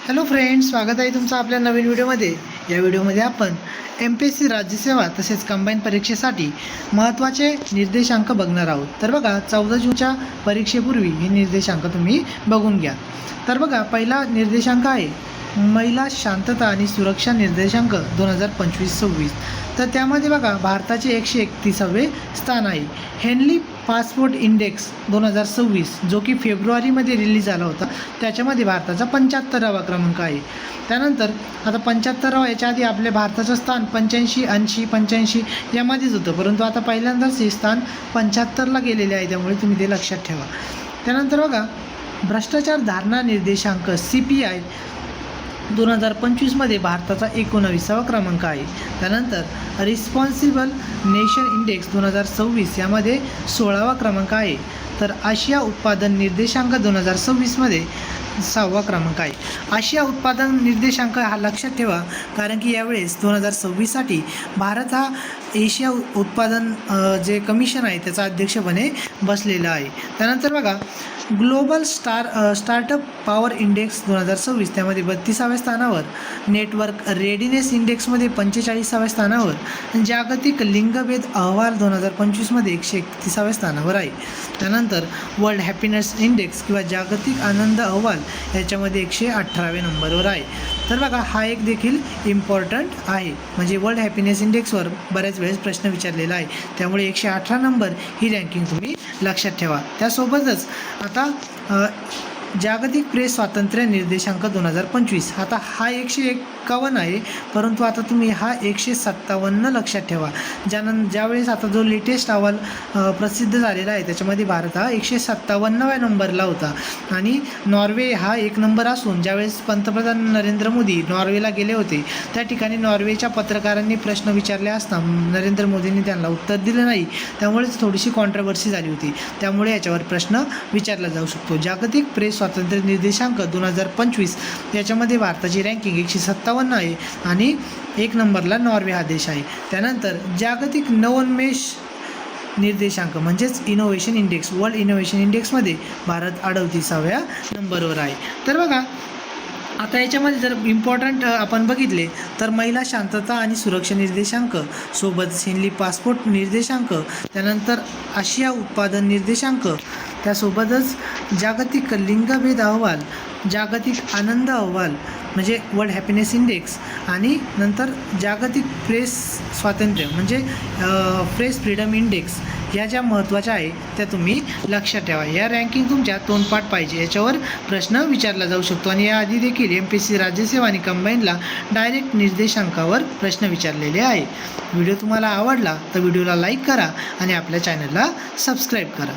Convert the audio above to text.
Hello friends, स्वागत आहे तुमचं आपल्या नवीन व्हिडिओमध्ये। या व्हिडिओमध्ये आपण MPSC राज्यसेवा तसेच कंबाईन परीक्षेसाठी महत्त्वाचे निर्देशांक बघणार आहोत। तर बघा, 14 जूनच्या परीक्षेपूर्वी हे निर्देशांक तुम्ही बघून घ्या। तर बघा, पहिला निर्देशांक आहे महिला शांतता आणि सुरक्षा निर्देशांक 2025-26। तर त्यामध्ये बघा, भारताचे 131वे स्थान आहे। हेनली पासपोर्ट इंडेक्स 2026 जो की फेब्रुवारीमध्ये रिलीज झाला होता, त्याच्यामध्ये भारताचा 75वा क्रमांक आहे। त्यानंतर आता 75वा, याच्या आधी आपल्या भारताचं स्थान 85, 80, 85 यामध्येच होतं, परंतु आता पहिल्यांदाच हे स्थान 75ला गेलेले आहे, त्यामुळे तुम्ही ते लक्षात ठेवा। त्यानंतर बघा, भ्रष्टाचार धारणा निर्देशांक CPI 2025मध्ये भारताचा 19वा क्रमांक आहे। त्यानंतर रिस्पॉन्सिबल नेशन इंडेक्स 2026 यामध्ये 16वा क्रमांक आहे। तर आशिया उत्पादन निर्देशांक 2026मध्ये 6वा क्रमांक आहे। आशिया उत्पादन निर्देशांक हा लक्षात ठेवा, कारण की यावेळेस 2026साठी भारत हा एशिया उत्पादन जे कमिशन आहे त्याचा अध्यक्षपणे बसलेला आहे। त्यानंतर बघा, ग्लोबल स्टार्टअप पॉवर इंडेक्स 2026 त्यामध्ये 32व्या स्थानावर, नेटवर्क रेडिनेस इंडेक्समध्ये 45व्या स्थानावर, जागतिक लिंगभेद अहवाल 2025मध्ये 131व्या स्थानावर आहे। त्यानंतर वर्ल्ड हॅपीनेस इंडेक्स किंवा जागतिक आनंद अहवाल याच्यामध्ये 118व्या नंबरवर आहे। तर बघा, हा एक देखील इम्पॉर्टंट आहे, म्हणजे वर्ल्ड हॅपीनेस इंडेक्सवर बऱ्याच वेळेस प्रश्न विचारलेला आहे, त्यामुळे 118 नंबर ही रँकिंग तुम्ही लक्षात ठेवा। त्यासोबतच आता जागतिक प्रेस स्वातंत्र्य निर्देशांक 2025, आता हा 151 आहे, परंतु आता तुम्ही हा 157 लक्षात ठेवा। ज्यावेळेस आता जो लेटेस्ट अहवाल प्रसिद्ध झालेला आहे त्याच्यामध्ये भारत हा 157व्या नंबरला होता, आणि नॉर्वे हा 1 नंबर असून ज्यावेळेस पंतप्रधान नरेंद्र मोदी नॉर्वेला गेले होते, त्या ठिकाणी नॉर्वेच्या पत्रकारांनी प्रश्न विचारले असता नरेंद्र मोदींनी त्यांना उत्तर दिलं नाही, त्यामुळेच थोडीशी कॉन्ट्रोवर्सी झाली होती, त्यामुळे याच्यावर प्रश्न विचारला जाऊ शकतो। जागतिक प्रेस स्वातंत्र्य निर्देशांक 2025 याच्यामध्ये भारताची रँकिंग 157 आहे, आणि 1 नंबरला नॉर्वे हा देश आहे। त्यानंतर जागतिक नवोन्मेष निर्देशांक म्हणजेच इनोव्हेशन इंडेक्स, वर्ल्ड इनोव्हेशन इंडेक्समध्ये भारत 38व्या नंबरवर आहे। तर बघा, आता याच्यामध्ये जर इम्पॉर्टंट आपण बघितले तर महिला शांतता आणि सुरक्षा निर्देशांक सोबत हेनली पासपोर्ट निर्देशांक, त्यानंतर आशिया उत्पादन निर्देशांक, त्यासोबतच जागतिक लिंगभेद अहवाल, जागतिक आनंद अहवाल म्हणजे वर्ल्ड हॅपीनेस इंडेक्स, आणि नंतर जागतिक प्रेस स्वातंत्र्य म्हणजे प्रेस फ्रीडम इंडेक्स, ह्या ज्या महत्त्वाच्या आहे त्या तुम्ही लक्षात ठेवा। या रँकिंग तुमच्या तोंडपाठ पाहिजे, याच्यावर प्रश्न विचारला जाऊ शकतो, आणि याआधी देखील MPSC राज्यसेवा आणि कंबाईनला डायरेक्ट निर्देशांकावर प्रश्न विचारलेले आहे। व्हिडिओ तुम्हाला आवडला तर व्हिडिओला लाईक करा आणि आपल्या चॅनलला सबस्क्राईब करा।